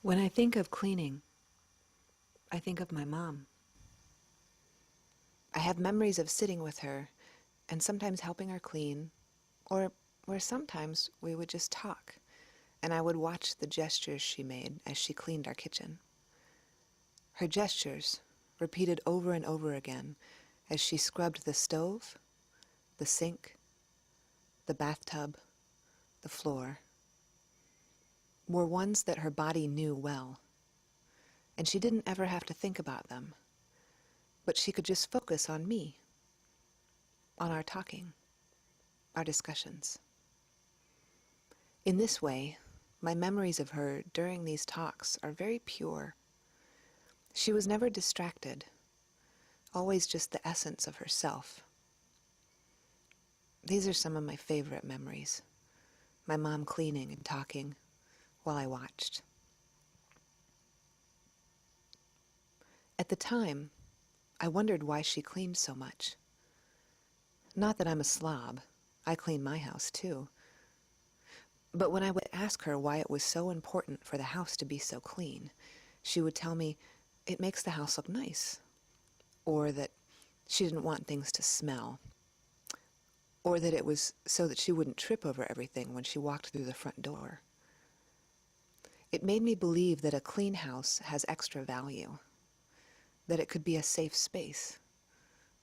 When I think of cleaning, I think of my mom. I have memories of sitting with her and sometimes helping her clean, or where sometimes we would just talk, and I would watch the gestures she made as she cleaned our kitchen. Her gestures, repeated over and over again as she scrubbed the stove, the sink, the bathtub, the floor, were ones that her body knew well, and she didn't ever have to think about them, but she could just focus on me, on our talking, our discussions. In this way, my memories of her during these talks are very pure. She was never distracted, always just the essence of herself. These are some of my favorite memories. My mom cleaning and talking while I watched. At the time, I wondered why she cleaned so much. Not that I'm a slob. I clean my house too. But when I would ask her why it was so important for the house to be so clean, she would tell me it makes the house look nice, or that she didn't want things to smell, or that it was so that she wouldn't trip over everything when she walked through the front door. It made me believe that a clean house has extra value, that it could be a safe space,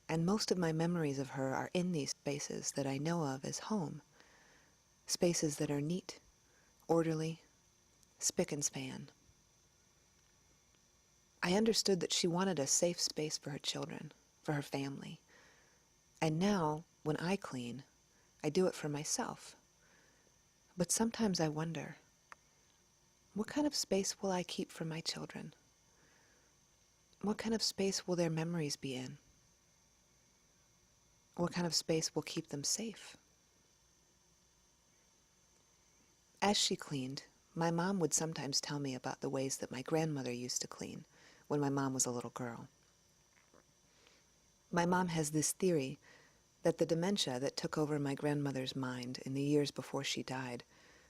and most of my memories of her are in these spaces that I know of as home, spaces that are neat, orderly, spick and span. I understood that she wanted a safe space for her children, for her family. And now, when I clean, I do it for myself. But sometimes I wonder, what kind of space will I keep for my children? What kind of space will their memories be in? What kind of space will keep them safe? As she cleaned, my mom would sometimes tell me about the ways that my grandmother used to clean when my mom was a little girl. My mom has this theory that the dementia that took over my grandmother's mind in the years before she died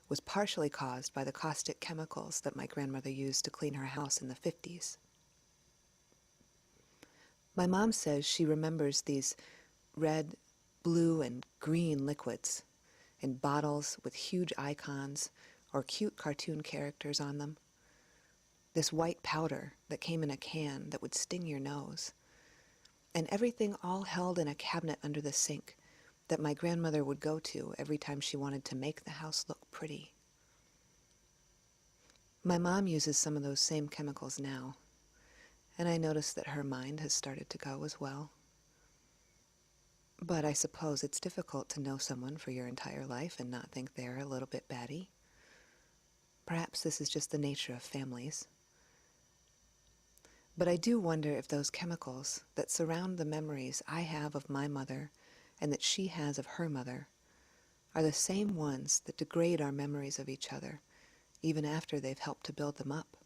was partially caused by the caustic chemicals that my grandmother used to clean her house in the 50s. My mom says she remembers these red, blue, and green liquids in bottles with huge icons or cute cartoon characters on them. This white powder that came in a can that would sting your nose. And everything all held in a cabinet under the sink that my grandmother would go to every time she wanted to make the house look pretty. My mom uses some of those same chemicals now, and I notice that her mind has started to go as well. But I suppose it's difficult to know someone for your entire life and not think they're a little bit batty. Perhaps this is just the nature of families. But I do wonder if those chemicals that surround the memories I have of my mother and that she has of her mother are the same ones that degrade our memories of each other, even after they've helped to build them up.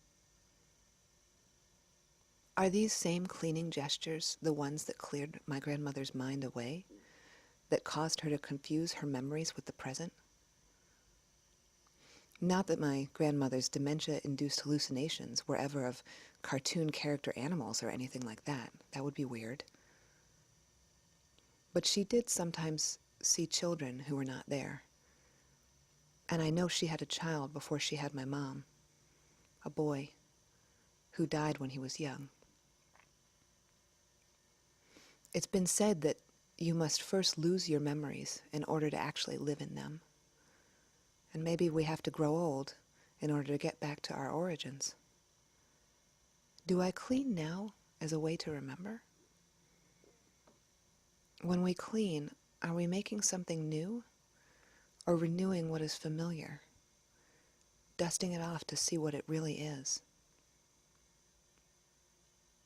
Are these same cleaning gestures the ones that cleared my grandmother's mind away, that caused her to confuse her memories with the present? Not that my grandmother's dementia-induced hallucinations were ever of cartoon character animals or anything like that. That would be weird. But she did sometimes see children who were not there. And I know she had a child before she had my mom, a boy, who died when he was young. It's been said that you must first lose your memories in order to actually live in them. And maybe we have to grow old in order to get back to our origins. Do I clean now as a way to remember? When we clean, are we making something new or renewing what is familiar, dusting it off to see what it really is?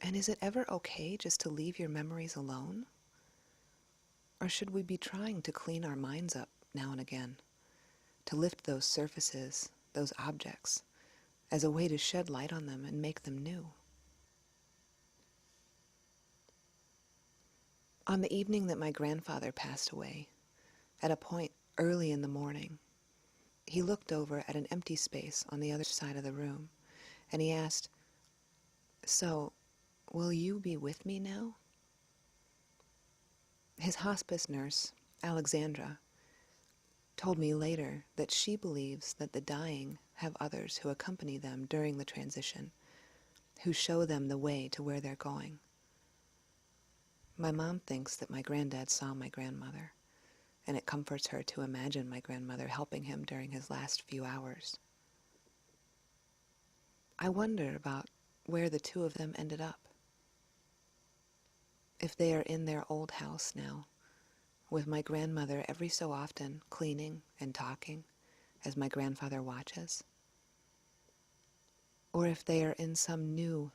And is it ever okay just to leave your memories alone? Or should we be trying to clean our minds up now and again, to lift those surfaces, those objects, as a way to shed light on them and make them new? On the evening that my grandfather passed away, at a point early in the morning, he looked over at an empty space on the other side of the room, and he asked, "So, will you be with me now?" His hospice nurse, Alexandra, told me later that she believes that the dying have others who accompany them during the transition, who show them the way to where they're going. My mom thinks that my granddad saw my grandmother, and it comforts her to imagine my grandmother helping him during his last few hours. I wonder about where the two of them ended up. If they are in their old house now, with my grandmother every so often cleaning and talking as my grandfather watches. Or if they are in some new,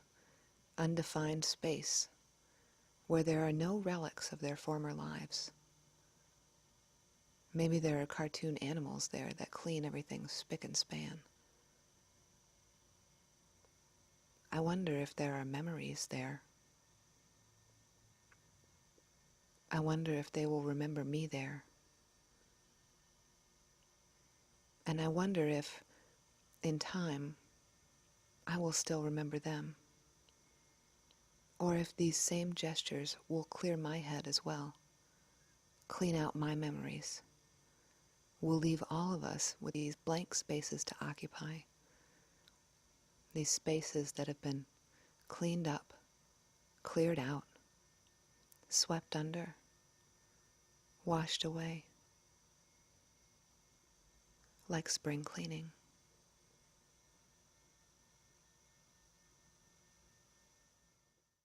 undefined space where there are no relics of their former lives. Maybe there are cartoon animals there that clean everything spick and span. I wonder if there are memories there. I wonder if they will remember me there. And I wonder if, in time, I will still remember them. Or if these same gestures will clear my head as well, clean out my memories, will leave all of us with these blank spaces to occupy, these spaces that have been cleaned up, cleared out, swept under, washed away, like spring cleaning.